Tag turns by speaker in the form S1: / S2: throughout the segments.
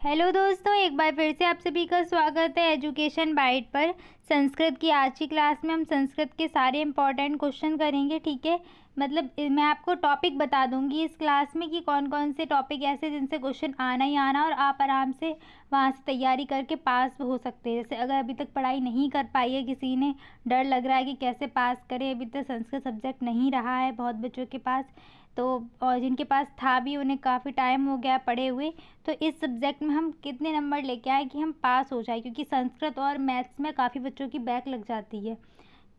S1: Hello दोस्तों, एक बार फिर से आप सभी का स्वागत है एजुकेशन बाइट पर। संस्कृत की आज की क्लास में हम संस्कृत के सारे इंपॉर्टेंट क्वेश्चन करेंगे। ठीक है, मतलब मैं आपको टॉपिक बता दूंगी इस क्लास में कि कौन कौन से टॉपिक ऐसे जिनसे क्वेश्चन आना ही आना और आप आराम से वहाँ से तैयारी करके पास हो सकते हैं। जैसे अगर अभी तक पढ़ाई नहीं कर पाई है किसी ने, डर लग रहा है कि कैसे पास करें, अभी तक संस्कृत सब्जेक्ट नहीं रहा है बहुत बच्चों के पास, तो और जिनके पास था भी उन्हें काफ़ी टाइम हो गया पढ़े हुए, तो इस सब्जेक्ट में हम कितने नंबर लेके आए कि हम पास हो जाए, क्योंकि संस्कृत और मैथ्स में काफ़ी बच्चों की बैक लग जाती है।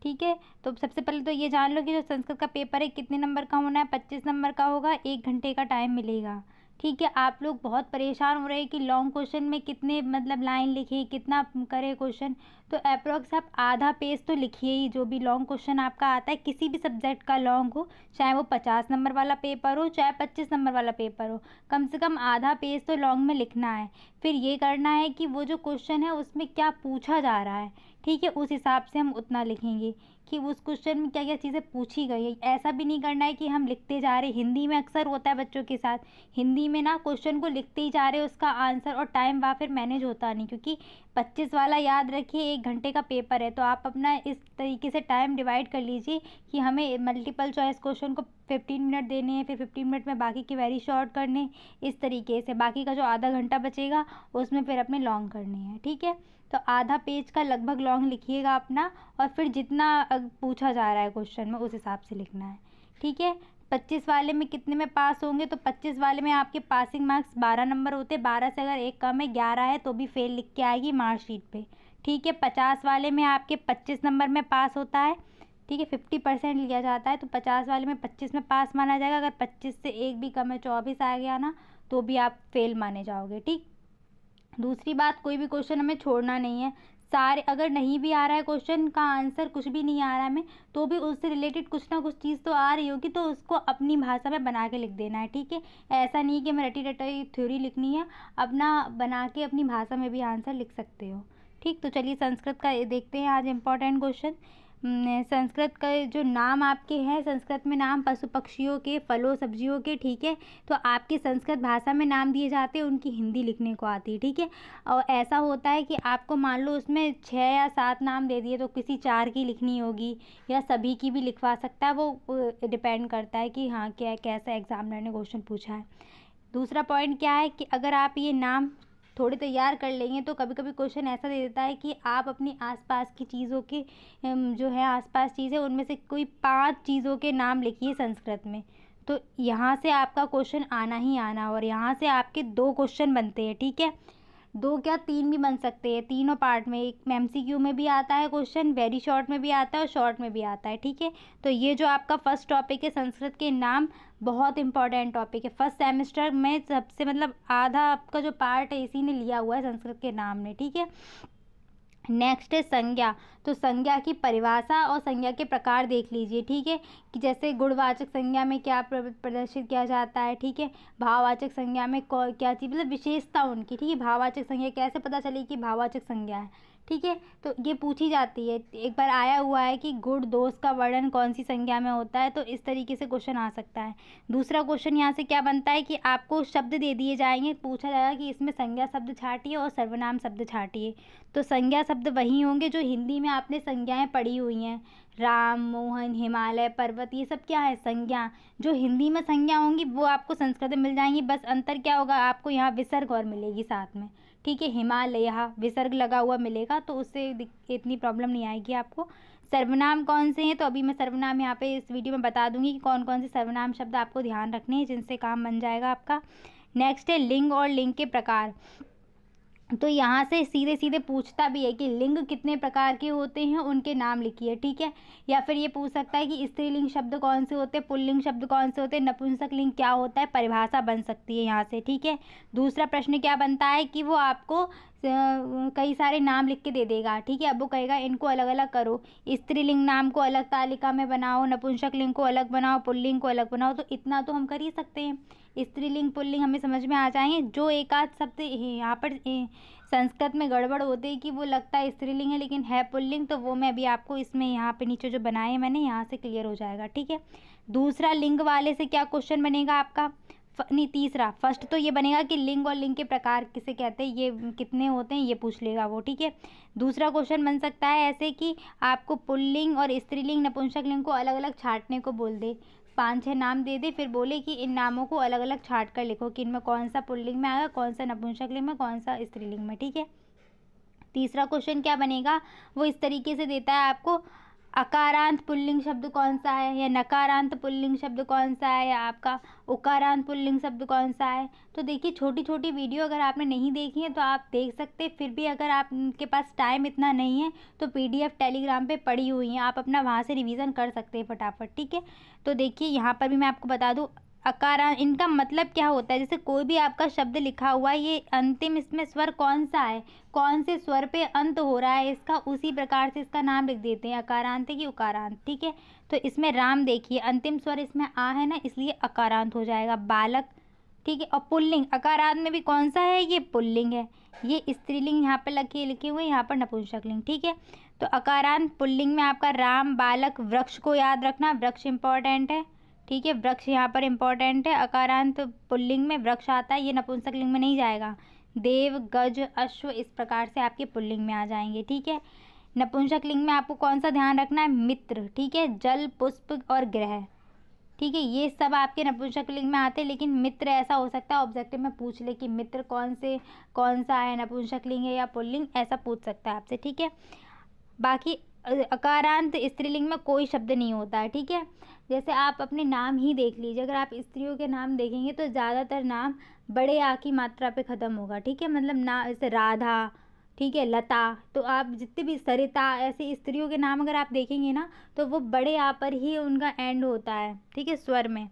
S1: ठीक है, तो सबसे पहले तो ये जान लो कि जो संस्कृत का पेपर है कितने नंबर का होना है। 25 नंबर का होगा, 1 घंटे का टाइम मिलेगा। ठीक है, आप लोग बहुत परेशान हो रहे हैं कि लॉन्ग क्वेश्चन में कितने मतलब लाइन लिखे, कितना करे क्वेश्चन, तो अप्रोक्स आप आधा पेज तो लिखिए ही। जो भी लॉन्ग क्वेश्चन आपका आता है किसी भी सब्जेक्ट का लॉन्ग हो, चाहे वो 50 नंबर वाला पेपर हो चाहे 25 नंबर वाला पेपर हो, कम से कम आधा पेज तो लॉन्ग में लिखना है। फिर ये करना है कि वो जो क्वेश्चन है उसमें क्या पूछा जा रहा है, ठीक है, उस हिसाब से हम उतना लिखेंगे कि उस क्वेश्चन में क्या क्या चीज़ें पूछी गई है। ऐसा भी नहीं करना है कि हम लिखते जा रहे। हिंदी में अक्सर होता है बच्चों के साथ, हिंदी में ना क्वेश्चन को लिखते ही जा रहे उसका आंसर, और टाइम वहाँ फिर मैनेज होता नहीं, क्योंकि 25 वाला याद रखिए 1 घंटे का पेपर है, तो आप अपना इस तरीके से टाइम डिवाइड कर लीजिए कि हमें मल्टीपल चॉइस क्वेश्चन को 15 मिनट देने हैं, फिर 15 मिनट में बाकी के वेरी शॉर्ट करने, इस तरीके से बाकी का जो आधा घंटा बचेगा उसमें फिर अपने लॉन्ग करने हैं। ठीक है, तो आधा पेज का लगभग लॉन्ग लिखिएगा अपना, और फिर जितना पूछा जा रहा है क्वेश्चन में उस हिसाब से लिखना है। ठीक है, 25 वाले में कितने में पास होंगे, तो 25 वाले में आपके पासिंग मार्क्स 12 नंबर होते हैं। 12 से अगर एक कम है, 11 है तो भी फेल लिख के आएगी मार्कशीट पे। ठीक है, 50 वाले में आपके 25 नंबर में पास होता है। ठीक है, 50% लिया जाता है, तो 50 वाले में 25 में पास माना जाएगा। अगर 25 से एक भी कम है, 24 आ गया ना, तो भी आप फेल माने जाओगे। ठीक, दूसरी बात, कोई भी क्वेश्चन हमें छोड़ना नहीं है। सारे, अगर नहीं भी आ रहा है क्वेश्चन का आंसर, कुछ भी नहीं आ रहा है हमें, तो भी उससे रिलेटेड कुछ ना कुछ चीज़ तो आ रही होगी, तो उसको अपनी भाषा में बना के लिख देना है। ठीक है, ऐसा नहीं कि मैं रटी रटाई थ्योरी लिखनी है, अपना बना के अपनी भाषा में भी आंसर लिख सकते हो। ठीक, तो चलिए संस्कृत का देखते हैं आज इम्पोर्टेंट क्वेश्चन। संस्कृत का जो नाम आपके हैं, संस्कृत में नाम पशु पक्षियों के, फलों सब्जियों के, ठीक है, तो आपकी संस्कृत भाषा में नाम दिए जाते हैं, उनकी हिंदी लिखने को आती है। ठीक है, और ऐसा होता है कि आपको मान लो उसमें 6 या 7 नाम दे दिए, तो किसी 4 की लिखनी होगी या सभी की भी लिखवा सकता है, वो डिपेंड करता है कि हाँ क्या कैसा एग्जामिनर ने क्वेश्चन पूछा है। दूसरा पॉइंट क्या है कि अगर आप ये नाम थोड़े तैयार कर लेंगे, तो कभी कभी क्वेश्चन ऐसा दे देता है कि आप अपनी आसपास की चीज़ों के जो है आसपास चीज़ें, उनमें से कोई 5 चीज़ों के नाम लिखिए संस्कृत में, तो यहाँ से आपका क्वेश्चन आना ही आना, और यहाँ से आपके 2 क्वेश्चन बनते हैं। ठीक है, 2 क्या 3 भी बन सकते हैं, तीनों पार्ट में। एक MCQ में भी आता है क्वेश्चन, वेरी शॉर्ट में भी आता है और शॉर्ट में भी आता है। ठीक है, तो ये जो आपका फर्स्ट टॉपिक है संस्कृत के नाम, बहुत इंपॉर्टेंट टॉपिक है। फर्स्ट सेमेस्टर में सबसे मतलब आधा आपका जो पार्ट है इसी ने लिया हुआ है संस्कृत के नाम ने। ठीक है, नेक्स्ट है संज्ञा। तो संज्ञा की परिभाषा और संज्ञा के प्रकार देख लीजिए। ठीक है, कि जैसे गुणवाचक संज्ञा में क्या प्रदर्शित किया जाता है। ठीक है, भाववाचक संज्ञा में क्या चीज़ मतलब विशेषता उनकी। ठीक है, भाववाचक संज्ञा कैसे पता चली कि भाववाचक संज्ञा है। ठीक है, तो ये पूछी जाती है, एक बार आया हुआ है कि गुण दोष का वर्णन कौन सी संज्ञा में होता है, तो इस तरीके से क्वेश्चन आ सकता है। दूसरा क्वेश्चन यहाँ से क्या बनता है कि आपको शब्द दे दिए जाएंगे, पूछा जाएगा कि इसमें संज्ञा शब्द छाटिए और सर्वनाम शब्द छाटिए। तो संज्ञा शब्द वही होंगे जो हिंदी में आपने संज्ञाएं पढ़ी हुई हैं, राम, मोहन, हिमालय, पर्वत, ये सब क्या है संज्ञा। जो हिंदी में संज्ञा होंगी वो आपको संस्कृत में मिल जाएंगी, बस अंतर क्या होगा, आपको यहाँ विसर्ग और मिलेगी साथ में। ठीक है, हिमालय यहाँ विसर्ग लगा हुआ मिलेगा, तो उससे इतनी प्रॉब्लम नहीं आएगी आपको। सर्वनाम कौन से हैं, तो अभी मैं सर्वनाम यहाँ पे इस वीडियो में बता दूंगी कि कौन कौन से सर्वनाम शब्द आपको ध्यान रखने हैं जिनसे काम बन जाएगा आपका। नेक्स्ट है लिंग और लिंग के प्रकार। तो यहाँ से सीधे सीधे पूछता भी है कि लिंग कितने प्रकार के होते हैं, उनके नाम लिखिए। ठीक है, या फिर ये पूछ सकता है कि स्त्रीलिंग शब्द कौन से होते हैं, पुल्लिंग शब्द कौन से होते हैं, नपुंसक लिंग क्या होता है, परिभाषा बन सकती है यहाँ से। ठीक है, दूसरा प्रश्न क्या बनता है कि वो आपको कई सारे नाम लिख के दे देगा। ठीक है, अब वो कहेगा इनको अलग अलग करो, स्त्रीलिंग नाम को अलग तालिका में बनाओ, नपुंसक लिंग को अलग बनाओ, पुल्लिंग को अलग बनाओ, तो इतना तो हम कर ही सकते हैं। स्त्रीलिंग पुल्लिंग हमें समझ में आ जाएंगे। जो एक आध शब्द यहाँ पर संस्कृत में गड़बड़ होते है कि वो लगता है स्त्रीलिंग है लेकिन है पुल्लिंग, तो वो मैं अभी आपको इसमें यहाँ पे नीचे जो बनाए मैंने यहाँ से क्लियर हो जाएगा। ठीक है, दूसरा लिंग वाले से क्या क्वेश्चन बनेगा आपका, नहीं, तीसरा फर्स्ट तो ये बनेगा कि लिंग और लिंग के प्रकार किसे कहते हैं, ये कितने होते हैं ये पूछ लेगा वो, ठीक है। दूसरा क्वेश्चन बन सकता है ऐसे कि आपको पुल्लिंग और स्त्रीलिंग नपुंसक लिंग को अलग अलग छांटने को बोल दे, 5-6 नाम दे दे, फिर बोले कि इन नामों को अलग अलग छांट कर लिखो कि इनमें कौन सा पुल्लिंग में आएगा, कौन सा नपुंसक लिंग में, कौन सा स्त्रीलिंग में, ठीक है। तीसरा क्वेश्चन क्या बनेगा, वो इस तरीके से देता है आपको, अकारांत पुल्लिंग शब्द कौन सा है, या नकारांत पुल्लिंग शब्द कौन सा है, या आपका उकारांत पुल्लिंग शब्द कौन सा है। तो देखिए छोटी छोटी वीडियो अगर आपने नहीं देखी है तो आप देख सकते, फिर भी अगर आपके पास टाइम इतना नहीं है तो PDF टेलीग्राम पे पड़ी हुई हैं, आप अपना वहाँ से रिवीजन कर सकते हैं फटाफट, ठीक है। तो देखिए यहाँ पर भी मैं आपको बता दूँ, अकारांत इनका मतलब क्या होता है, जैसे कोई भी आपका शब्द लिखा हुआ है, ये अंतिम इसमें स्वर कौन सा है, कौन से स्वर पे अंत हो रहा है इसका, उसी प्रकार से इसका नाम लिख देते हैं, अकारांत है कि उकारांत, ठीक है। तो इसमें राम देखिए अंतिम स्वर इसमें आ है ना, इसलिए अकारांत हो जाएगा, बालक, ठीक है। और पुल्लिंग अकारांत में भी कौन सा है, ये पुल्लिंग है, ये स्त्रीलिंग यहाँ पर लिखे हुए, यहाँ पर नपुंसक लिंग, ठीक है। तो अकारांत पुल्लिंग में आपका राम, बालक, वृक्ष को याद रखना, वृक्ष इंपॉर्टेंट है, ठीक है, वृक्ष यहाँ पर इंपॉर्टेंट है। अकारांत पुल्लिंग में वृक्ष आता है, ये नपुंसक लिंग में नहीं जाएगा, देव, गज, अश्व इस प्रकार से आपके पुल्लिंग में आ जाएंगे, ठीक है। नपुंसक लिंग में आपको कौन सा ध्यान रखना है, मित्र, ठीक है, जल, पुष्प और ग्रह, ठीक है, ये सब आपके नपुंसक लिंग में आते हैं। लेकिन मित्र ऐसा हो सकता है ऑब्जेक्टिव में पूछ ले कि मित्र कौन सा है, नपुंसक लिंग है या पुल्लिंग, ऐसा पूछ सकता है आपसे, ठीक है। बाकी अकारांत स्त्रीलिंग में कोई शब्द नहीं होता है, ठीक है। जैसे आप अपने नाम ही देख लीजिए, अगर आप स्त्रियों के नाम देखेंगे तो ज़्यादातर नाम बड़े आ की मात्रा पे ख़त्म होगा, ठीक है। मतलब ना जैसे राधा, ठीक है, लता, तो आप जितने भी सरिता, ऐसे स्त्रियों के नाम अगर आप देखेंगे ना तो वो बड़े आ पर ही उनका एंड होता है, ठीक है, स्वर में।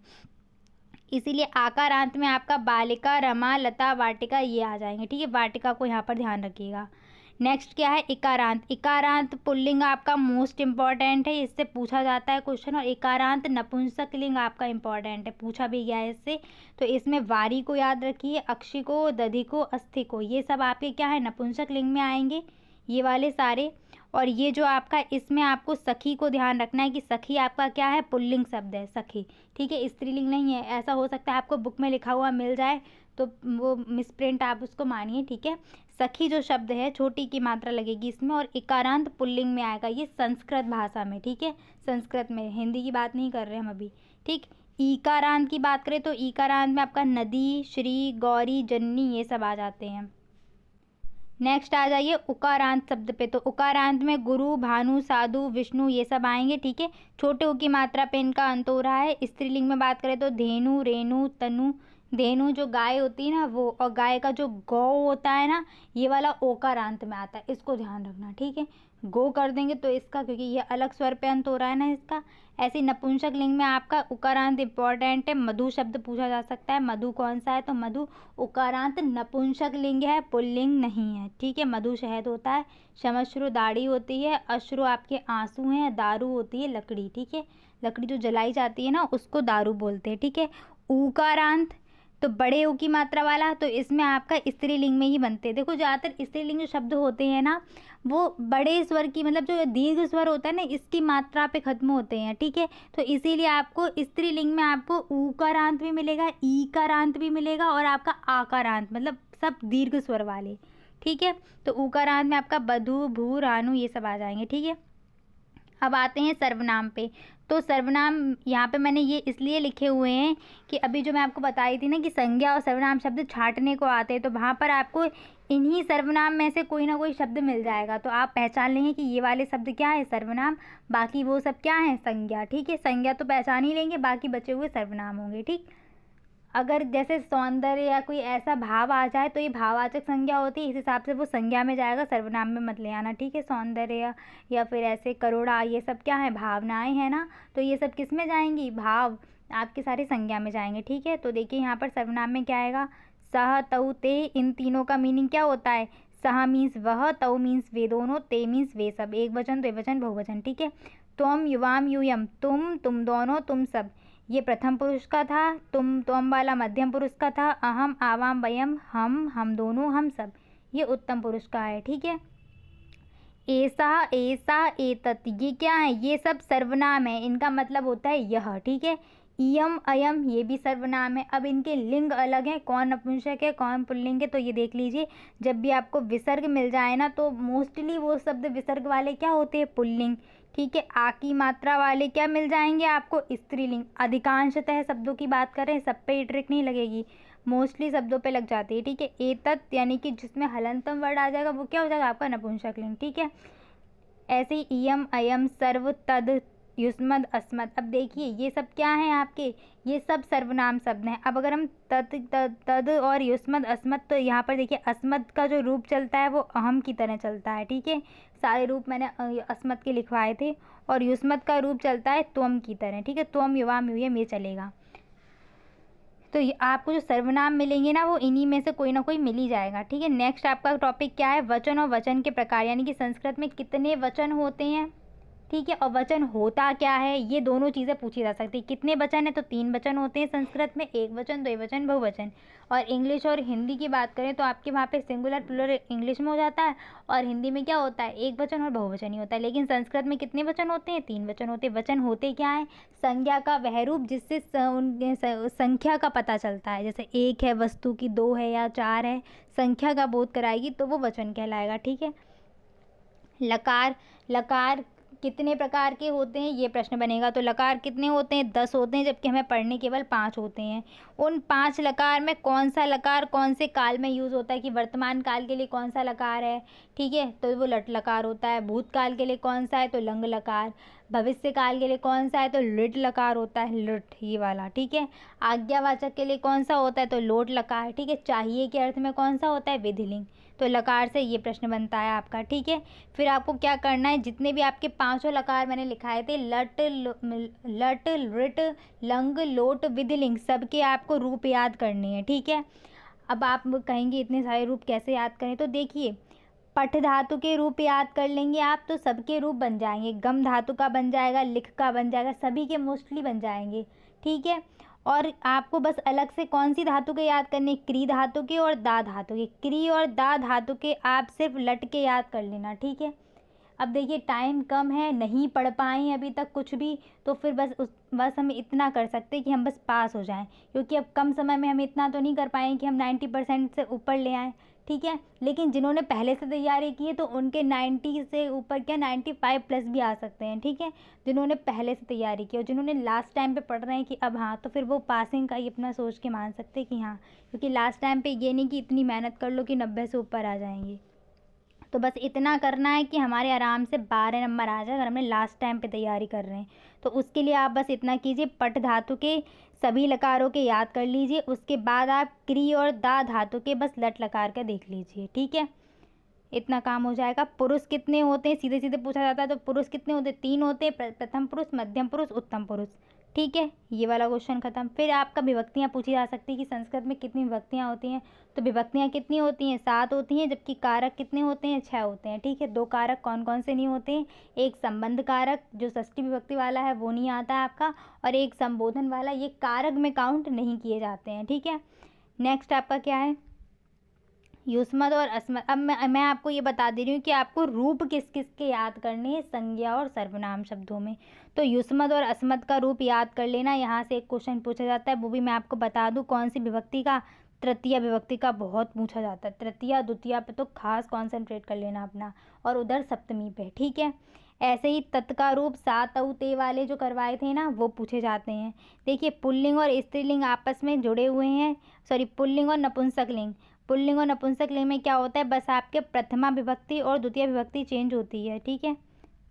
S1: इसीलिए आकारांत में आपका बालिका, रमा, लता, वाटिका ये आ जाएंगे, ठीक है। वाटिका को यहाँ पर ध्यान रखिएगा। नेक्स्ट क्या है, इकारांत। इकारांत पुल्लिंग आपका मोस्ट इंपॉर्टेंट है, इससे पूछा जाता है क्वेश्चन, और इकारांत नपुंसक लिंग आपका इंपॉर्टेंट है, पूछा भी गया है इससे। तो इसमें वारी को याद रखिए, अक्षी को, दधि को, अस्थि को, ये सब आपके क्या है, नपुंसक लिंग में आएंगे, ये वाले सारे। और ये जो आपका इसमें आपको सखी को ध्यान रखना है कि सखी आपका क्या है, पुल्लिंग शब्द है सखी, ठीक है, स्त्रीलिंग नहीं है। ऐसा हो सकता है आपको बुक में लिखा हुआ मिल जाए तो वो मिसप्रिंट आप उसको मानिए, ठीक है। सखी जो शब्द है छोटी की मात्रा लगेगी इसमें, और इकारांत पुल्लिंग में आएगा, ये संस्कृत भाषा में, ठीक है, संस्कृत में, हिंदी की बात नहीं कर रहे हम अभी, ठीक। ईकारांत की बात करें तो ईकारांत में आपका नदी, श्री, गौरी, जननी ये सब आ जाते हैं। नेक्स्ट आ जाइए उकारांत शब्द पे, तो उकारांत में गुरु, भानु, साधु, विष्णु ये सब आएंगे, ठीक है। छोटे उ की मात्रा पे इनका अंत हो रहा है। स्त्रीलिंग में बात करें तो धेनु, रेणु, तनु, धेनु जो गाय होती है ना वो, और गाय का जो गौ होता है ना ये वाला ओकारांत में आता है, इसको ध्यान रखना, ठीक है। गो कर देंगे तो इसका, क्योंकि ये अलग स्वर पे अंत हो रहा है ना इसका। ऐसे नपुंसक लिंग में आपका उकारांत इंपॉर्टेंट है। मधु शब्द पूछा जा सकता है, मधु कौन सा है, तो मधु उकारांत नपुंसक लिंग है, पुल्लिंग नहीं है, ठीक है। मधु शहद होता है। शमश्रु दाढ़ी होती है। अश्रु आपके आंसू हैं। दारू होती है लकड़ी, ठीक है, लकड़ी जो जलाई जाती है ना उसको दारू बोलते हैं, ठीक है। ऊकारांत तो बड़े ऊ की मात्रा वाला, तो इसमें आपका स्त्रीलिंग में ही बनते हैं। देखो ज़्यादातर स्त्रीलिंग जो शब्द होते हैं ना वो बड़े स्वर की, मतलब जो दीर्घ स्वर होता है ना इसकी मात्रा पे खत्म होते हैं, ठीक है। तो इसीलिए आपको स्त्रीलिंग में आपको ऊकारांत भी मिलेगा, ईकारांत भी मिलेगा, और आपका आकारांत, मतलब सब दीर्घ स्वर वाले, ठीक है। तो ऊकारांत में आपका बधु, भू, रानू ये सब आ जाएंगे, ठीक है। अब आते हैं सर्वनाम पे। तो सर्वनाम यहाँ पे मैंने ये इसलिए लिखे हुए हैं कि अभी जो मैं आपको बताई थी ना कि संज्ञा और सर्वनाम शब्द छांटने को आते हैं, तो वहाँ पर आपको इन्हीं सर्वनाम में से कोई ना कोई शब्द मिल जाएगा, तो आप पहचान लेंगे कि ये वाले शब्द क्या है, सर्वनाम, बाकी वो सब क्या है, संज्ञा, ठीक है। संज्ञा तो पहचान ही लेंगे, बाकी बचे हुए सर्वनाम होंगे, ठीक। अगर जैसे सौंदर्य या कोई ऐसा भाव आ जाए तो ये भाववाचक संज्ञा होती है, इस हिसाब से वो संज्ञा में जाएगा, सर्वनाम में मत ले आना, ठीक है। सौंदर्य या फिर ऐसे करुणा ये सब क्या है, भावनाएं हैं ना, तो ये सब किस में जाएंगी, भाव आपके सारे संज्ञा में जाएंगे, ठीक है। तो देखिए यहाँ पर सर्वनाम में क्या आएगा, सह, तऊ, ते, इन तीनों का मीनिंग क्या होता है, सह मीन्स वह, तऊ मीन्स वे दोनों, ते मीन्स वे सब, एक वचन, द्विवचन, बहुवचन, ठीक है। त्वम, युवाम, यूयम, तुम दोनों, तुम सब, ये प्रथम पुरुष का था। तुम वाला मध्यम पुरुष का था। अहम, आवाम, वयम, हम दोनों, हम सब, ये उत्तम पुरुष का है, ठीक है। ऐसा, ऐसा, एतत ये क्या है, ये सब सर्वनाम है, इनका मतलब होता है यह, ठीक है। इयम अयम ये भी सर्वनाम है। अब इनके लिंग अलग हैं, कौन नपुंसक है कौन पुल्लिंग है, तो ये देख लीजिए। जब भी आपको विसर्ग मिल जाए ना तो मोस्टली वो शब्द विसर्ग वाले क्या होते हैं, पुल्लिंग। ठीक है, आ की मात्रा वाले क्या मिल जाएंगे आपको, स्त्रीलिंग। अधिकांशतः शब्दों की बात करें, सब पे ये ट्रिक नहीं लगेगी, मोस्टली शब्दों पे लग जाती है। ठीक है, एतत् यानी कि जिसमें हलंतम वर्ड आ जाएगा वो क्या हो जाएगा आपका नपुंसक लिंग। ठीक है, ऐसे ही इयम अयम सर्व तद युष्मद अस्मद। अब देखिए ये सब क्या हैं आपके, ये सब सर्वनाम शब्द हैं। अब अगर हम तद और युष्मद अस्मद, तो यहाँ पर देखिए अस्मद का जो रूप चलता है वो अहम की तरह चलता है। ठीक है, सारे रूप मैंने अस्मद के लिखवाए थे। और युष्मद का रूप चलता है त्वम की तरह। ठीक है, त्वम युवाम यूयम ये चलेगा। तो ये आपको जो सर्वनाम मिलेंगे ना वो इन्हीं में से कोई ना कोई मिल ही जाएगा। ठीक है, नेक्स्ट आपका टॉपिक क्या है, वचन और वचन के प्रकार, यानी कि संस्कृत में कितने वचन होते हैं। ठीक है, और वचन होता क्या है, ये दोनों चीज़ें पूछी जा सकती है। कितने वचन है, तो 3 वचन होते हैं संस्कृत में, एक वचन, द्विवचन, बहुवचन। और इंग्लिश और हिंदी की बात करें तो आपके वहाँ पे सिंगुलर प्लूरल इंग्लिश में हो जाता है, और हिंदी में क्या होता है, एक वचन और बहुवचन ही होता है। लेकिन संस्कृत में कितने वचन होते हैं, 3 वचन होते हैं। वचन होते क्या है, संज्ञा का वह रूप जिससे संख्या का पता चलता है। जैसे एक है वस्तु की, 2 है या 4 है, संख्या का बोध कराएगी तो वो वचन कहलाएगा। ठीक है, लकार, लकार कितने प्रकार के होते हैं ये प्रश्न बनेगा। तो लकार कितने होते हैं, 10 होते हैं, जबकि हमें पढ़ने केवल 5 होते हैं। उन 5 लकार में कौन सा लकार कौन से काल में यूज़ होता है, कि वर्तमान काल के लिए कौन सा लकार है। ठीक है, तो वो लट लकार होता है। भूतकाल के लिए कौन सा है, तो लंग लकार। भविष्य काल के लिए कौन सा है, तो लिट लकार होता है, लिट ये वाला। ठीक है, आज्ञावाचक के लिए कौन सा होता है, तो लोट लकार। ठीक है, चाहिए के अर्थ में कौन सा होता है, विधिलिंग। तो लकार से ये प्रश्न बनता है आपका। ठीक है, फिर आपको क्या करना है, जितने भी आपके 5 लकार मैंने लिखाए थे, लट लिट लंग लोट विधिलिंग, सबके आपको रूप याद करने हैं। ठीक है, अब आप कहेंगे इतने सारे रूप कैसे याद करें, तो देखिए पठ धातु के रूप याद कर लेंगे आप तो सबके रूप बन जाएंगे। गम धातु का बन जाएगा, लिख का बन जाएगा, सभी के मोस्टली बन जाएंगे। ठीक है, और आपको बस अलग से कौन सी धातु के याद करने, क्री धातु के और दा धातु के। क्री और दा धातु के आप सिर्फ लट के याद कर लेना। ठीक है, अब देखिए टाइम कम है, नहीं पढ़ पाए हैं अभी तक कुछ भी, तो फिर बस हम इतना कर सकते हैं कि हम बस पास हो जाएं, क्योंकि अब कम समय में हम इतना तो नहीं कर पाएंगे कि हम 90% से ऊपर ले आएँ। ठीक है, लेकिन जिन्होंने पहले से तैयारी की है तो उनके 90 से ऊपर क्या 95+ भी आ सकते हैं। ठीक है, जिन्होंने पहले से तैयारी की और जिन्होंने लास्ट टाइम पे पढ़ रहे हैं कि अब हाँ, तो फिर वो पासिंग का ही अपना सोच के मान सकते हैं कि हाँ, क्योंकि लास्ट टाइम पे ये नहीं कि इतनी मेहनत कर लो कि 90 से ऊपर आ जाएंगे। तो बस इतना करना है कि हमारे आराम से 12 नंबर आ जाए अगर हमने लास्ट टाइम पे तैयारी कर रहे हैं। तो उसके लिए आप बस इतना कीजिए, पट धातु के सभी लकारों के याद कर लीजिए। उसके बाद आप क्री और दा धातु के बस लट लकार का देख लीजिए। ठीक है, इतना काम हो जाएगा। पुरुष कितने होते हैं, सीधे सीधे पूछा जाता है, तो पुरुष कितने होते हैं, 3 होते हैं, प्रथम पुरुष, मध्यम पुरुष, उत्तम पुरुष। ठीक है, ये वाला क्वेश्चन खत्म। फिर आपका विभक्तियाँ पूछी जा सकती है कि संस्कृत में कितनी विभक्तियाँ होती हैं, तो विभक्तियाँ कितनी होती हैं, 7 होती हैं, जबकि कारक कितने होते हैं, 6 होते हैं। ठीक है, 2 कारक कौन कौन से नहीं होते हैं, एक संबंध कारक जो षष्ठी विभक्ति वाला है वो नहीं आता है आपका, और एक संबोधन वाला, ये कारक में काउंट नहीं किए जाते हैं। ठीक है, नेक्स्ट आपका क्या है, युष्मद और अस्मद। अब मैं आपको ये बता दे रही हूँ कि आपको रूप किस किस के याद करने हैं संज्ञा और सर्वनाम शब्दों में। तो युष्मद और अस्मद का रूप याद कर लेना, यहाँ से एक क्वेश्चन पूछा जाता है, वो भी मैं आपको बता दूँ कौन सी विभक्ति का, तृतीया विभक्ति का बहुत पूछा जाता है। तृतीया द्वितीया पे तो खास कॉन्सेंट्रेट कर लेना अपना, और उधर सप्तमी पे। ठीक है, ऐसे ही तत् का रूप सात औ ते वाले जो करवाए थे ना वो पूछे जाते हैं। देखिए पुल्लिंग और स्त्रीलिंग आपस में जुड़े हुए हैं, सॉरी पुल्लिंग और नपुंसक लिंग, पुल्लिंग और नपुंसक लिंग में क्या होता है, बस आपके प्रथमा विभक्ति और द्वितीय विभक्ति चेंज होती है। ठीक है,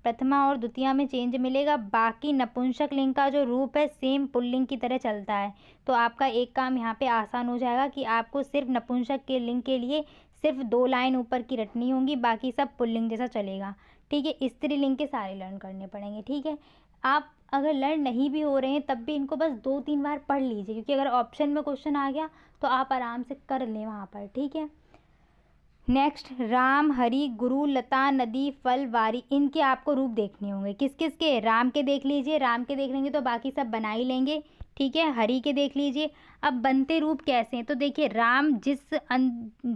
S1: प्रथमा और द्वितीय में चेंज मिलेगा, बाकी नपुंसक लिंग का जो रूप है सेम पुल्लिंग की तरह चलता है। तो आपका एक काम यहाँ पे आसान हो जाएगा कि आपको सिर्फ नपुंसक के लिंग के लिए सिर्फ 2 लाइन ऊपर की रटनी होंगी, बाकी सब पुल्लिंग जैसा चलेगा। ठीक है, स्त्रीलिंग के सारे लर्न करने पड़ेंगे। ठीक है, आप अगर लर्न नहीं भी हो रहे हैं तब भी इनको बस 2-3 बार पढ़ लीजिए, क्योंकि अगर ऑप्शन में क्वेश्चन आ गया तो आप आराम से कर लें वहाँ पर। ठीक है, नेक्स्ट राम, हरि, गुरु, लता, नदी, फल, वारी, इनके आपको रूप देखने होंगे। किस किस के, राम के देख लीजिए, राम के देख लेंगे तो बाकी सब बना ही लेंगे। ठीक है, हरि के देख लीजिए। अब बनते रूप कैसे हैं, तो देखिए राम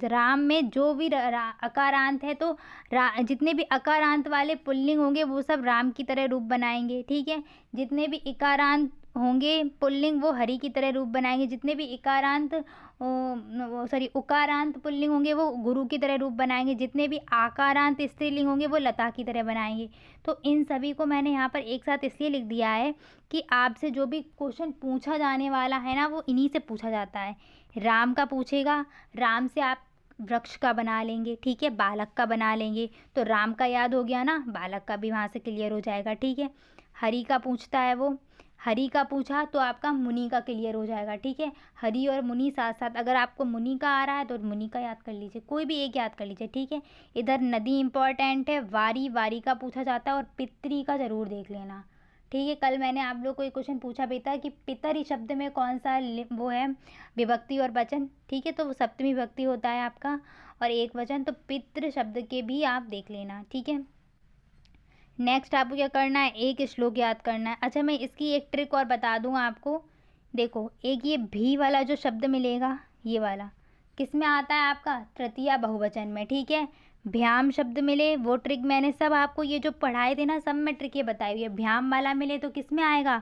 S1: राम में जो भी अकारांत है, तो जितने भी अकारांत वाले पुल्लिंग होंगे वो सब राम की तरह रूप बनाएंगे। ठीक है, जितने भी इकारांत होंगे पुल्लिंग वो हरि की तरह रूप बनाएंगे, जितने भी इकारांत उकारांत पुल्लिंग होंगे वो गुरु की तरह रूप बनाएंगे, जितने भी आकारांत स्त्रीलिंग होंगे वो लता की तरह बनाएंगे। तो इन सभी को मैंने यहाँ पर एक साथ इसलिए लिख दिया है कि आपसे जो भी क्वेश्चन पूछा जाने वाला है ना, वो इन्हीं से पूछा जाता है। राम का पूछेगा, राम से आप वृक्ष का बना लेंगे, ठीक है, बालक का बना लेंगे, तो राम का याद हो गया ना, बालक का भी वहाँ से क्लियर हो जाएगा, ठीक है। हरि का पूछता है वो, हरि का पूछा तो आपका मुनि का क्लियर हो जाएगा, ठीक है। हरि और मुनि साथ साथ, अगर आपको मुनि का आ रहा है तो मुनि का याद कर लीजिए, कोई भी एक याद कर लीजिए, ठीक है। इधर नदी इंपॉर्टेंट है, वारी, वारी का पूछा जाता है, और पितरी का ज़रूर देख लेना, ठीक है। कल मैंने आप लोग को एक क्वेश्चन पूछा भी था कि पितरी शब्द में कौन सा वो है विभक्ति और वचन, ठीक है, तो वो सप्तमी विभक्ति होता है आपका, और एक वचन, तो पितृ शब्द के भी आप देख लेना, ठीक है। नेक्स्ट आपको क्या करना है, एक श्लोक याद करना है। अच्छा, मैं इसकी एक ट्रिक और बता दूँ आपको। देखो, एक ये भी वाला जो शब्द मिलेगा, ये वाला किस में आता है आपका, तृतीया बहुवचन में, ठीक है। भ्याम शब्द मिले, वो ट्रिक मैंने सब आपको ये जो पढ़ाए थे ना, सब में ट्रिक ये बताई हुई है। भ्याम वाला मिले तो किस में आएगा,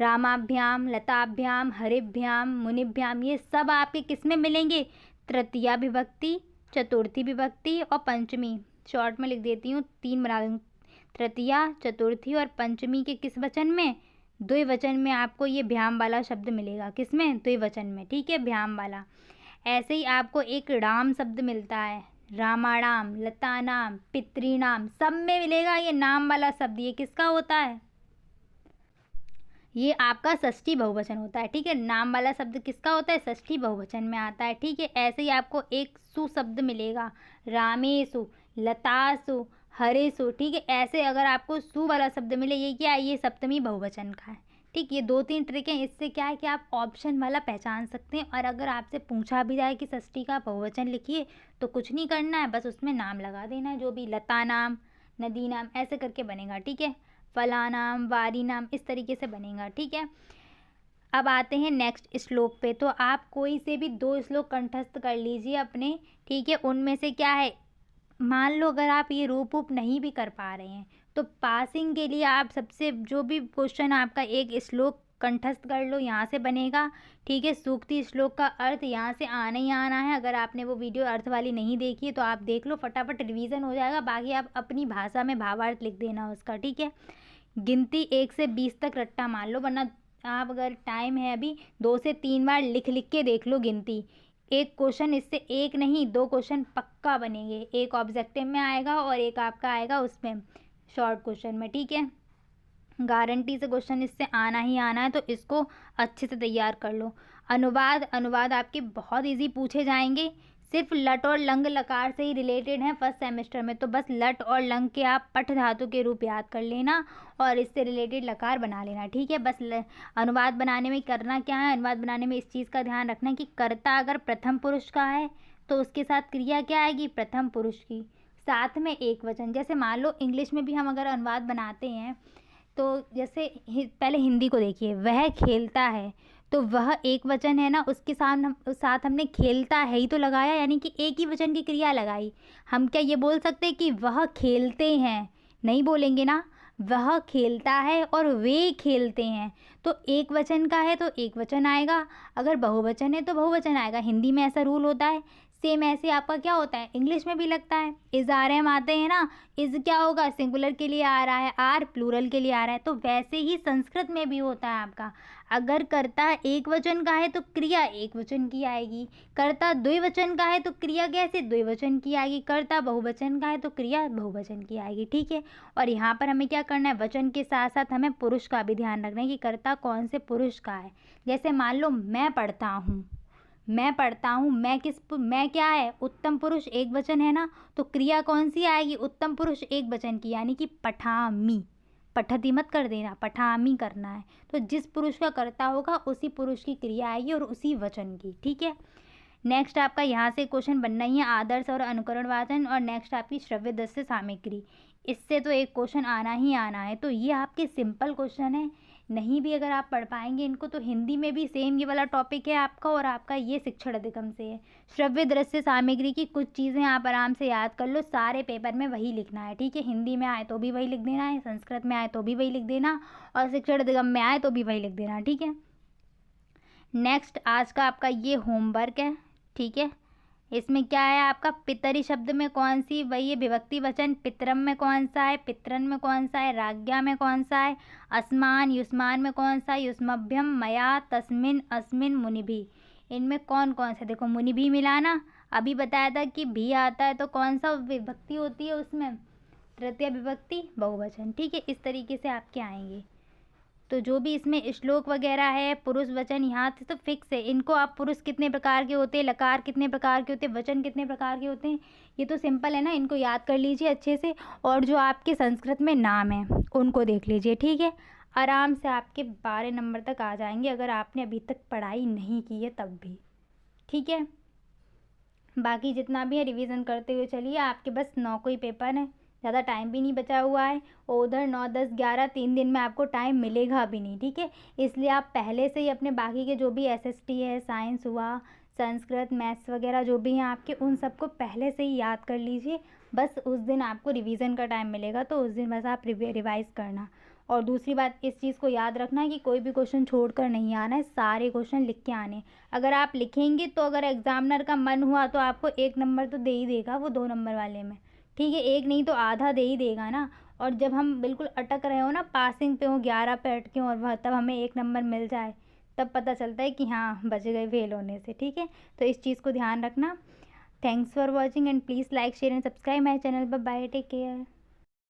S1: रामाभ्याम, लताभ्याम, हरिभ्याम, मुनिभ्याम, ये सब आपके किस में मिलेंगे, तृतीया विभक्ति, चतुर्थी विभक्ति और पंचमी। शॉर्ट में लिख देती हूँ, 3 बना दूँ, तृतीया, चतुर्थी और पंचमी के किस वचन में, द्विवचन में आपको ये भ्याम वाला शब्द मिलेगा, किस में, द्विवचन में, ठीक है, भ्याम वाला। ऐसे ही आपको एक राम शब्द मिलता है, रामाणाम, लतानाम, पितृणाम, सब में मिलेगा ये नाम वाला शब्द। ये किसका होता है, ये आपका षष्ठी बहुवचन होता है, ठीक है। नाम वाला शब्द किसका होता है, षष्ठी बहुवचन में आता है, ठीक है। ऐसे ही आपको एक सु शब्द मिलेगा, रामेशु, लतासु, हरेशु, ठीक है। ऐसे अगर आपको सु वाला शब्द मिले, ये क्या है, ये सप्तमी बहुवचन का है, ठीक। ये 2-3 ट्रिक हैं, इससे क्या है कि आप ऑप्शन वाला पहचान सकते हैं। और अगर आपसे पूछा भी जाए कि षष्ठी का बहुवचन लिखिए, तो कुछ नहीं करना है, बस उसमें नाम लगा देना है, जो भी लता नाम, नदी नाम, ऐसे करके बनेगा, ठीक है। फला नाम, वारी नाम, इस तरीके से बनेगा, ठीक है। अब आते हैं नेक्स्ट श्लोक पे। तो आप कोई से भी 2 श्लोक कंठस्थ कर लीजिए अपने, ठीक है। उनमें से क्या है, मान लो अगर आप ये रूप नहीं भी कर पा रहे हैं, तो पासिंग के लिए आप सबसे जो भी क्वेश्चन आपका एक श्लोक कंठस्थ कर लो, यहाँ से बनेगा, ठीक है। सूक्ति श्लोक का अर्थ यहाँ से आना ही आना है। अगर आपने वो वीडियो अर्थ वाली नहीं देखी है तो आप देख लो, फटाफट रिवीजन हो जाएगा। बाकी आप अपनी भाषा में भावार्थ लिख देना उसका, ठीक है। गिनती 1 से 20 तक रट्टा मान लो, वरना आप अगर टाइम है अभी 2 से 3 बार लिख लिख के देख लो गिनती। एक क्वेश्चन इससे एक नहीं 2 क्वेश्चन पक्का बनेंगे, एक ऑब्जेक्टिव में आएगा और एक आपका आएगा उसमें शॉर्ट क्वेश्चन में, ठीक है। गारंटी से क्वेश्चन इससे आना ही आना है, तो इसको अच्छे से तैयार कर लो। अनुवाद आपके बहुत इजी पूछे जाएंगे, सिर्फ लट और लंग लकार से ही रिलेटेड हैं फर्स्ट सेमेस्टर में। तो बस लट और लंग के आप पठ धातु के रूप याद कर लेना और इससे रिलेटेड लकार बना लेना, ठीक है। बस अनुवाद बनाने में करना क्या है, अनुवाद बनाने में इस चीज़ का ध्यान रखना कि कर्ता अगर प्रथम पुरुष का है तो उसके साथ क्रिया क्या आएगी, प्रथम पुरुष की, साथ में एक वचन। जैसे मान लो इंग्लिश में भी हम अगर अनुवाद बनाते हैं, तो जैसे पहले हिंदी को देखिए, वह खेलता है, तो वह एक वचन है ना, उसके साथ हमने खेलता है ही तो लगाया, यानी कि एक ही वचन की क्रिया लगाई। हम क्या ये बोल सकते हैं कि वह खेलते हैं, नहीं बोलेंगे ना, वह खेलता है और वे खेलते हैं। तो एक वचन का है तो एक वचन आएगा, अगर बहुवचन है तो बहुवचन आएगा। हिंदी में ऐसा रूल होता है। सेम ऐसे आपका क्या होता है, इंग्लिश में भी लगता है। इज़ आर एम आते हैं ना, इज़ क्या होगा, सिंगुलर के लिए आ रहा है, आर प्लूरल के लिए आ रहा है। तो वैसे ही संस्कृत में भी होता है आपका, अगर कर्ता एक वचन का है तो क्रिया एक वचन की आएगी, कर्ता द्विवचन का है तो क्रिया कैसे, द्विवचन की आएगी, कर्ता बहुवचन का है तो क्रिया बहुवचन की आएगी, ठीक है। और यहाँ पर हमें क्या करना है, वचन के साथ साथ हमें पुरुष का भी ध्यान रखना है कि कर्ता कौन से पुरुष का है। जैसे मान लो मैं पढ़ता हूँ, मैं पढ़ता हूँ, मैं क्या है, उत्तम पुरुष एक वचन है ना, तो क्रिया कौन सी आएगी, उत्तम पुरुष एक वचन की, यानी कि पठामी। पठती मत कर देना, पठामी करना है। तो जिस पुरुष का कर्ता होगा उसी पुरुष की क्रिया आएगी और उसी वचन की, ठीक है। नेक्स्ट आपका यहाँ से क्वेश्चन बनना ही है, आदर्श और अनुकरण वाचन, और नेक्स्ट आपकी श्रव्य दृश्य सामग्री। इससे तो एक क्वेश्चन आना ही आना है। तो ये आपके सिंपल क्वेश्चन है, नहीं भी अगर आप पढ़ पाएंगे इनको तो हिंदी में भी सेम ये वाला टॉपिक है आपका, और आपका ये शिक्षण अधिगम से है। श्रव्य दृश्य सामग्री की कुछ चीज़ें आप आराम से याद कर लो, सारे पेपर में वही लिखना है, ठीक है। हिंदी में आए तो भी वही लिख देना है, संस्कृत में आए तो भी वही लिख देना, और शिक्षण अधिगम में आए तो भी वही लिख देना, ठीक है। नेक्स्ट आज का आपका ये होमवर्क है, ठीक है। इसमें क्या है आपका, पितरी शब्द में कौन सी वही है विभक्ति वचन, पितरम में कौन सा है, पितरन में कौन सा है, राज्ञा में कौन सा है, अस्मान युष्मान में कौन सा है, युष्मभ्यम मया तस्मिन अस्मिन मुनिभि, इनमें कौन कौन सा। देखो मुनिभि मिलाना अभी बताया था कि भी आता है तो कौन सा विभक्ति होती है उसमें, तृतीय विभक्ति बहुवचन, ठीक है। इस तरीके से आपके आएंगे। तो जो भी इसमें श्लोक वगैरह है पुरुष वचन यहाँ से तो फिक्स है, इनको आप पुरुष कितने प्रकार के होते हैं, लकार कितने प्रकार के होते हैं, वचन कितने प्रकार के होते हैं, ये तो सिंपल है ना, इनको याद कर लीजिए अच्छे से। और जो आपके संस्कृत में नाम है उनको देख लीजिए, ठीक है। आराम से आपके 12 नंबर तक आ जाएंगे अगर आपने अभी तक पढ़ाई नहीं की है तब भी, ठीक है। बाकी जितना भी है रिवीजन करते हुए चलिए, आपके बस 9 को ही पेपर है, ज़्यादा टाइम भी नहीं बचा हुआ है, और उधर 9, 10, 11 3 दिन में आपको टाइम मिलेगा भी नहीं, ठीक है। इसलिए आप पहले से ही अपने बाकी के जो भी SST है, साइंस हुआ, संस्कृत, मैथ्स वगैरह जो भी हैं आपके, उन सबको पहले से ही याद कर लीजिए। बस उस दिन आपको रिवीजन का टाइम मिलेगा तो उस दिन बस आप रिवाइज़ करना। और दूसरी बात इस चीज़ को याद रखना कि कोई भी क्वेश्चन छोड़कर नहीं आना है, सारे क्वेश्चन लिख के आने। अगर आप लिखेंगे तो अगर एग्जामिनर का मन हुआ तो आपको 1 नंबर तो दे ही देगा वो 2 नंबर वाले में, ठीक है। 1 नहीं तो आधा दे ही देगा ना। और जब हम बिल्कुल अटक रहे हो ना, पासिंग पे हो, 11 पे अटके हो, और वह तब हमें 1 नंबर मिल जाए, तब पता चलता है कि हाँ बच गए फेल होने से, ठीक है। तो इस चीज़ को ध्यान रखना। Thanks for watching and please like share and subscribe my channel. Bye bye, take care.